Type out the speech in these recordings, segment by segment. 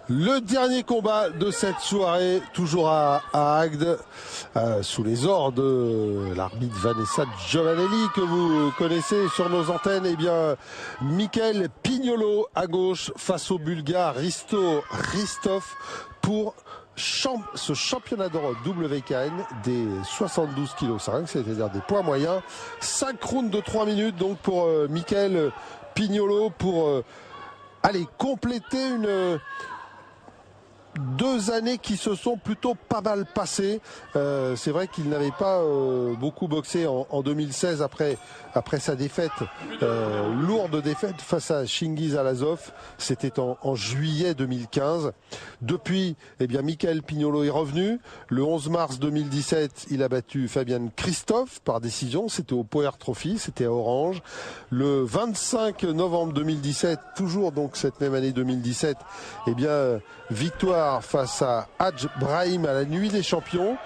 Le dernier combat de cette soirée, toujours à Agde, sous les ordres de l'arbitre Vanessa Giovanelli, que vous connaissez sur nos antennes. Eh bien, Michael Pignolo à gauche face au Bulgare Risto Ristov pour ce championnat d'Europe WKN des 72 kg 5, c'est-à-dire des poids moyens. 5 rounds de 3 minutes donc pour Michael Pignolo pour aller compléter deux années qui se sont plutôt pas mal passées. C'est vrai qu'il n'avait pas beaucoup boxé en 2016 après sa défaite, lourde défaite face à Chingiz Alazov. C'était en juillet 2015. Depuis, eh bien, Michael Pignolo est revenu. Le 11 mars 2017, il a battu Fabian Christophe par décision. C'était au Power Trophy, c'était à Orange. Le 25 novembre 2017, toujours donc cette même année 2017, eh bien, victoire face à Hadj Brahim à la nuit des champions.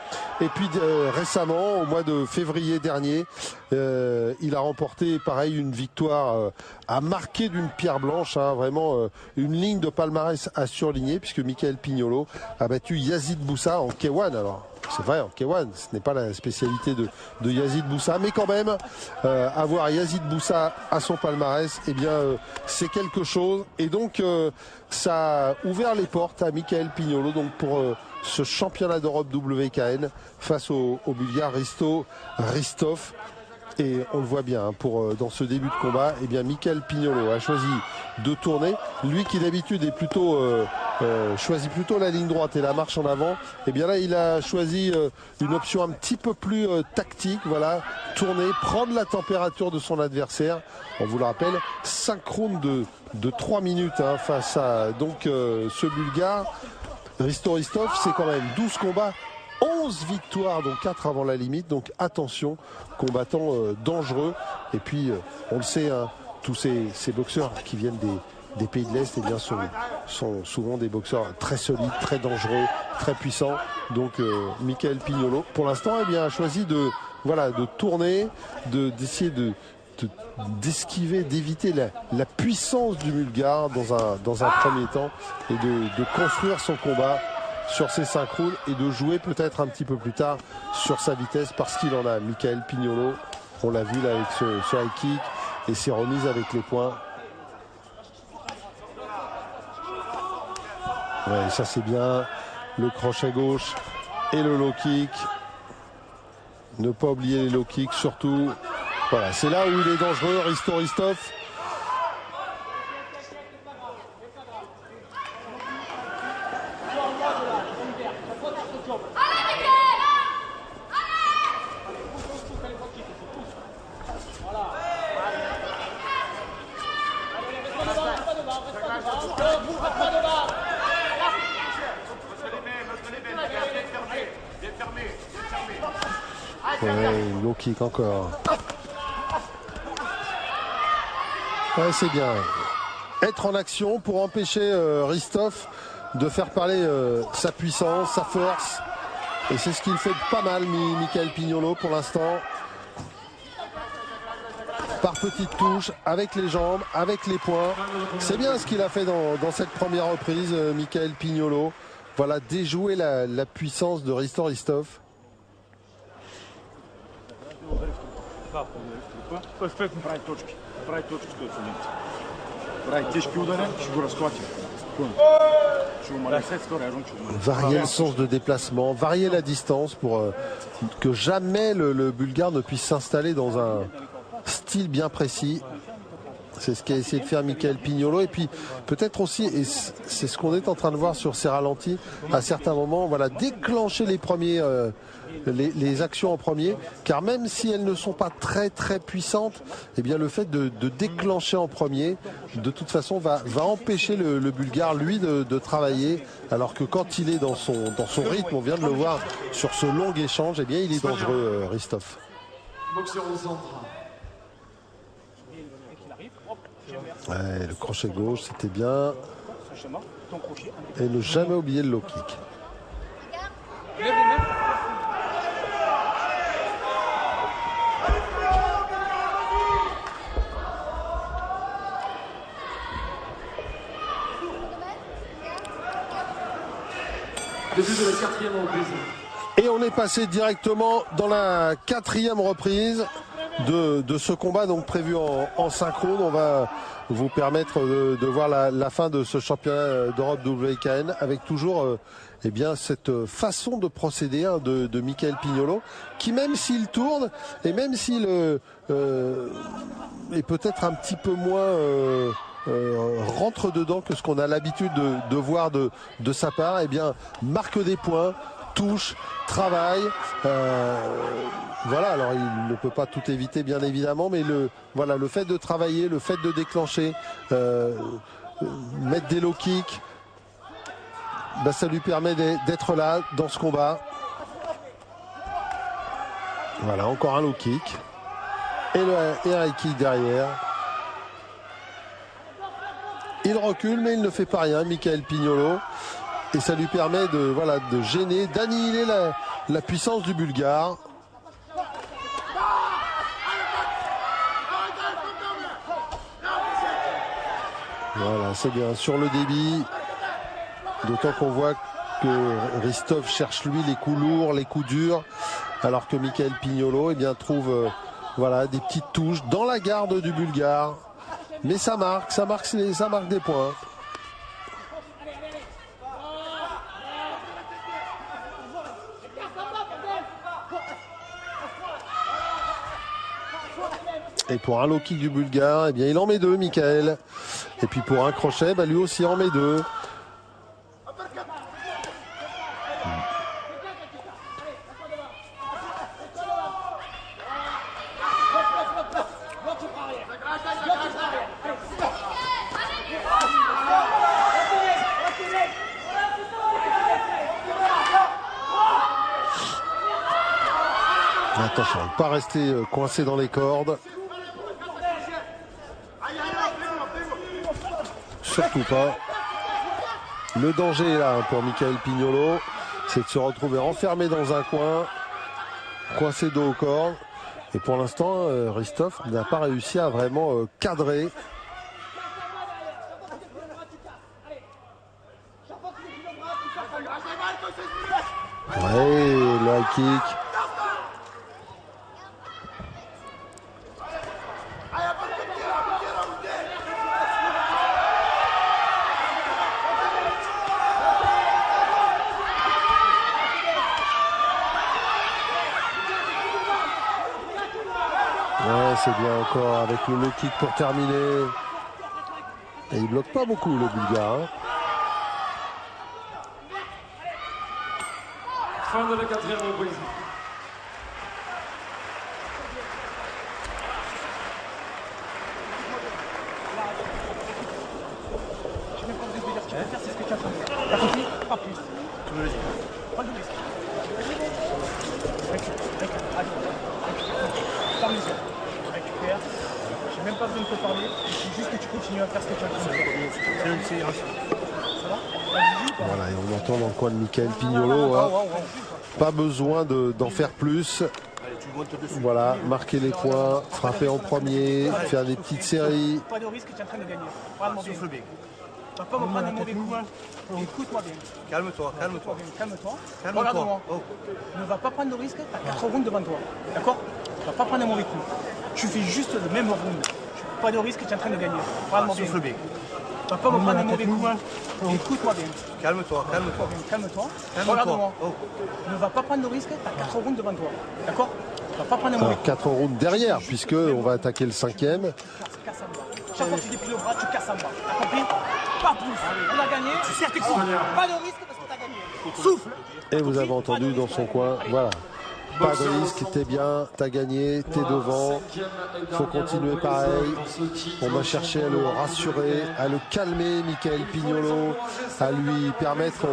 Et puis récemment, au mois de février dernier, il a remporté pareil une victoire à marquer d'une pierre blanche, hein, vraiment une ligne de palmarès à surligner, puisque Michael Pignolo a battu Yazid Boussa en K1. Alors c'est vrai, en K1, ce n'est pas la spécialité de Yazid Boussa, mais quand même, avoir Yazid Boussa à son palmarès, eh bien, c'est quelque chose. Et donc, ça a ouvert les portes à Michael Pignolo donc pour ce championnat d'Europe WKN face au Bulgare Risto Ristov. Et on le voit bien, hein, dans ce début de combat, eh bien, Michael Pignolo a choisi de tourner. Lui qui d'habitude est plutôt choisit plutôt la ligne droite et la marche en avant. Et bien là, il a choisi une option un petit peu plus tactique. Voilà, tourner, prendre la température de son adversaire. On vous le rappelle, 5 rounds de 3 minutes hein, face à donc ce Bulgare. Risto Ristov, c'est quand même 12 combats. 11 victoires, donc 4 avant la limite. Donc attention, combattant dangereux. Et puis, on le sait, hein, tous ces boxeurs qui viennent des pays de l'Est, eh bien, sont souvent des boxeurs très solides, très dangereux, très puissants. Donc Michael Pignolo, pour l'instant, eh bien, a choisi de tourner, d'essayer d'esquiver, d'éviter la puissance du Bulgare dans un premier temps et de construire son combat sur ces 5 rounds et de jouer peut-être un petit peu plus tard sur sa vitesse parce qu'il en a. Michael Pignolo, on l'a vu là avec ce high kick et ses remises avec les poings. Ouais, ça c'est bien. Le crochet gauche et le low kick. Ne pas oublier les low kicks surtout. Voilà, c'est là où il est dangereux, Risto Ristov. Ouais, low kick encore. Ouais, c'est bien. Être en action pour empêcher Ristov de faire parler sa puissance, sa force. Et c'est ce qu'il fait pas mal, Michael Pignolo, pour l'instant. Par petites touches, avec les jambes, avec les poings. C'est bien ce qu'il a fait dans cette première reprise, Michael Pignolo. Voilà, déjouer la puissance de Risto Ristov. Varier le sens de déplacement, varier la distance pour que jamais le Bulgare ne puisse s'installer dans un style bien précis. C'est ce qu'a essayé de faire Michael Pignolo. Et puis peut-être aussi, et c'est ce qu'on est en train de voir sur ces ralentis, à certains moments, voilà, déclencher les premiers, les actions en premier. Car même si elles ne sont pas très très puissantes, eh bien le fait de déclencher en premier, de toute façon, va empêcher le Bulgare, lui, de travailler. Alors que quand il est dans son rythme, on vient de le voir sur ce long échange, eh bien il est dangereux, Ristov. Ouais, le crochet gauche, c'était bien. Et ne jamais oublier le low kick. Début de la 4e reprise. Et on est passé directement dans la 4e reprise de ce combat donc prévu en synchrone. On va vous permettre de voir la fin de ce championnat d'Europe WKN avec toujours eh bien cette façon de procéder de Michael Pignolo, qui même s'il tourne et même s'il est peut-être un petit peu moins rentre dedans que ce qu'on a l'habitude de voir de sa part, eh bien marque des points, touche, travaille. Voilà, alors il ne peut pas tout éviter bien évidemment, mais le fait de travailler, le fait de déclencher, mettre des low kicks, bah, ça lui permet d'être là dans ce combat. Voilà, encore un low kick et un high kick derrière. Il recule mais il ne fait pas rien, Michael Pignolo. Et ça lui permet de gêner, d'annihiler la puissance du Bulgare. Voilà, c'est bien sur le débit. D'autant qu'on voit que Ristov cherche lui les coups lourds, les coups durs, alors que Michael Pignolo trouve des petites touches dans la garde du Bulgare. Mais ça marque des points. Et pour un low kick du Bulgare, il en met 2, Michael. Et puis pour un crochet, lui aussi en met 2. Attention, ne pas rester coincé dans les cordes. Surtout pas. Le danger est là pour Michael Pignolo, c'est de se retrouver enfermé dans un coin, coincé dos aux cordes. Et pour l'instant, Ristov n'a pas réussi à vraiment cadrer. Ouais, le high kick. Ouais, c'est bien encore avec le low kick pour terminer. Et il bloque pas beaucoup le Bulgare. Fin de la 4e reprise. Je n'ai pas envie de dire ce que tu peux faire, c'est ce que tu as fait. T'as compris? Pas plus. Tu me le dis. Pas de risque. Récupère. Ferme les yeux. Récupère. J'ai même pas besoin de te parler. Il faut juste que tu continues à faire ce que tu as fait. C'est une ça va? Voilà, et on entend dans le coin de Michael Pignolo. Pas besoin d'en faire plus. Voilà, marquer les points, frapper en premier, faire des petites séries. Pas de risque, tu es en train de gagner. Souffle bien. Tu vas pas me prendre un mauvais coup. Écoute-moi bien. Calme-toi. Regarde-moi. Ne va pas prendre de risque, tu as 4 rounds devant toi. D'accord? Tu vas pas prendre un mauvais coup. Tu fais juste le même round. Pas de risque, tu es en train de gagner. Regarde-moi bien. Souffle bien. Tu vas pas me prendre un mauvais coup. Écoute-moi bien. Calme-toi. Regarde-moi. Ne va pas prendre de risque, tu as 4 rounds devant toi. D'accord? Tu vas pas prendre un mauvais coup. 4 rounds derrière, puisque on va attaquer le 5e. Chaque fois que tu déplies le bras, tu casses en bas. T'as compris? Pas plus. On a gagné. Tu serres tes coups. Pas de risque parce que t'as gagné. Souffle. Et vous avez entendu dans son coin, voilà. Pas de risque, t'es bien, t'as gagné, t'es devant. Faut continuer pareil. On va chercher à le rassurer, à le calmer, Michael Pignolo, à lui permettre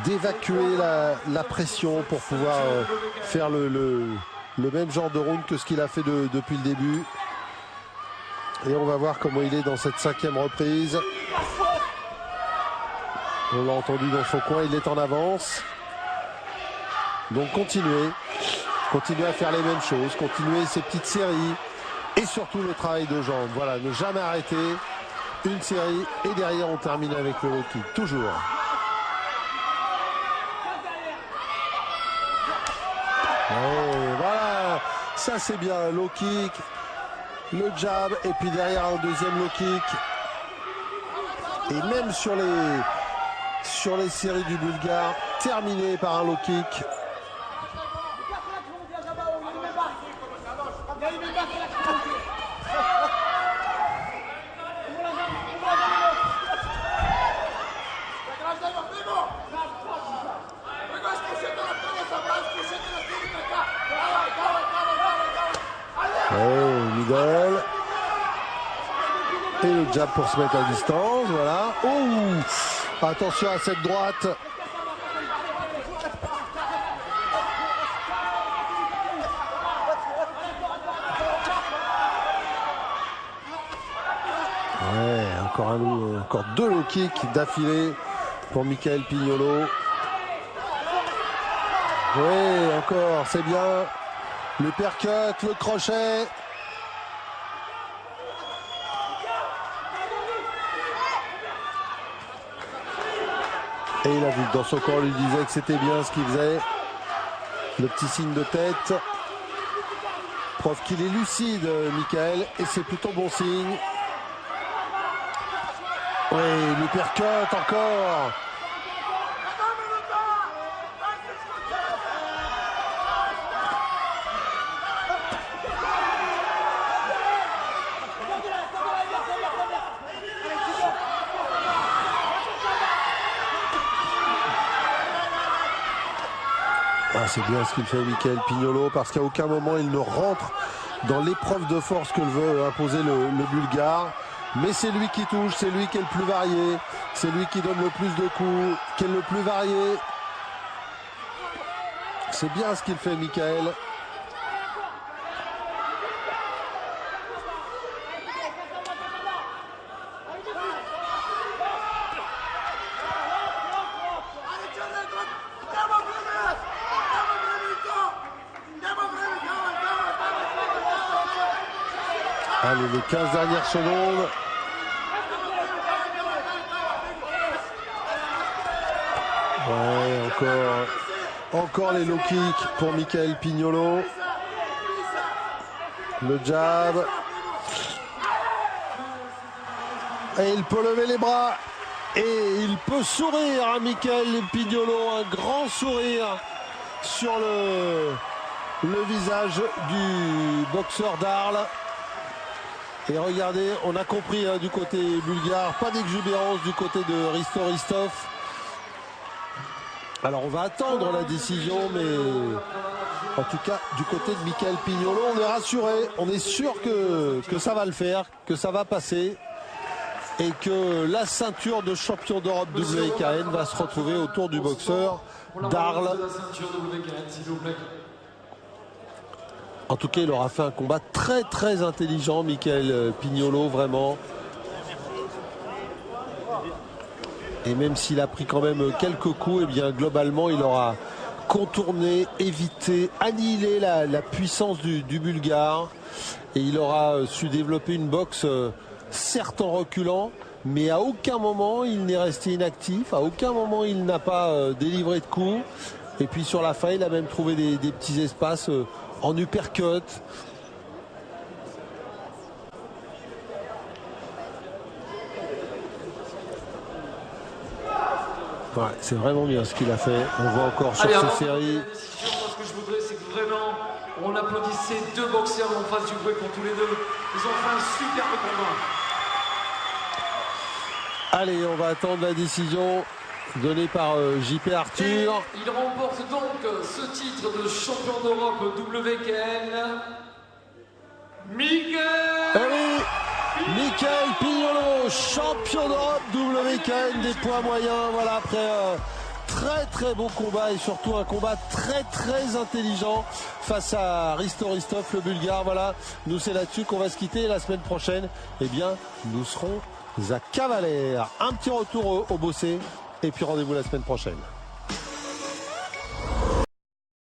d'évacuer la pression pour pouvoir faire le même genre de round que ce qu'il a fait depuis le début. Et on va voir comment il est dans cette 5e reprise. On l'a entendu dans son coin, il est en avance. Donc continuez à faire les mêmes choses, continuez ces petites séries et surtout le travail de jambes. Voilà, ne jamais arrêter. Une série et derrière on termine avec le low kick. Toujours. Et voilà, ça c'est bien, low kick, le jab, et puis derrière un deuxième low kick. Et même sur les séries du Bulgare, terminé par un low kick. Middle. Et le jab pour se mettre à distance, voilà. Oh, attention à cette droite. Ouais, encore deux low kicks d'affilée pour Michael Pignolo. Oui, encore, c'est bien. Le percut, le crochet. Et il a vu que dans son corps, lui disait que c'était bien ce qu'il faisait. Le petit signe de tête. Preuve qu'il est lucide, Michael, et c'est plutôt bon signe. Oui, le percut encore. C'est bien ce qu'il fait Michael Pignolo, parce qu'à aucun moment il ne rentre dans l'épreuve de force que veut imposer le Bulgare. Mais c'est lui qui touche, c'est lui qui est le plus varié, c'est lui qui donne le plus de coups, qui est le plus varié. C'est bien ce qu'il fait Michael. Allez, les 15 dernières secondes. Ouais, encore les low kicks pour Michael Pignolo. Le jab. Et il peut lever les bras. Et il peut sourire à Michael Pignolo. Un grand sourire sur le visage du boxeur d'Arles. Et regardez, on a compris du côté bulgare, pas d'exubérance du côté de Risto Ristov. Alors on va attendre la décision, mais en tout cas du côté de Michael Pignolo, on est rassuré, on est sûr que ça va le faire, que ça va passer et que la ceinture de champion d'Europe WKN va se retrouver autour du boxeur d'Arles. En tout cas, il aura fait un combat très très intelligent, Michael Pignolo, vraiment. Et même s'il a pris quand même quelques coups, et bien globalement, il aura contourné, évité, annihilé la puissance du Bulgare. Et il aura su développer une boxe, certes en reculant, mais à aucun moment il n'est resté inactif, à aucun moment il n'a pas délivré de coups. Et puis sur la fin, il a même trouvé des petits espaces en uppercut. Ouais, c'est vraiment bien ce qu'il a fait. On voit encore sur ces séries. Ce que je voudrais, c'est que vraiment on applaudisse ces deux boxeurs en face du bruit pour tous les deux. Ils ont fait un superbe combat. Allez, on va attendre la décision donnée par JP Arthur. Et il remporte donc ce titre de champion d'Europe WKN. Michael Pignolo, champion d'Europe WKN des poids moyens. Voilà, après très très beau combat et surtout un combat très très intelligent face à Risto Ristov, le Bulgare. Voilà, nous c'est là-dessus qu'on va se quitter. La semaine prochaine, eh bien, nous serons à Cavalère. Un petit retour au Bossé et puis rendez-vous la semaine prochaine.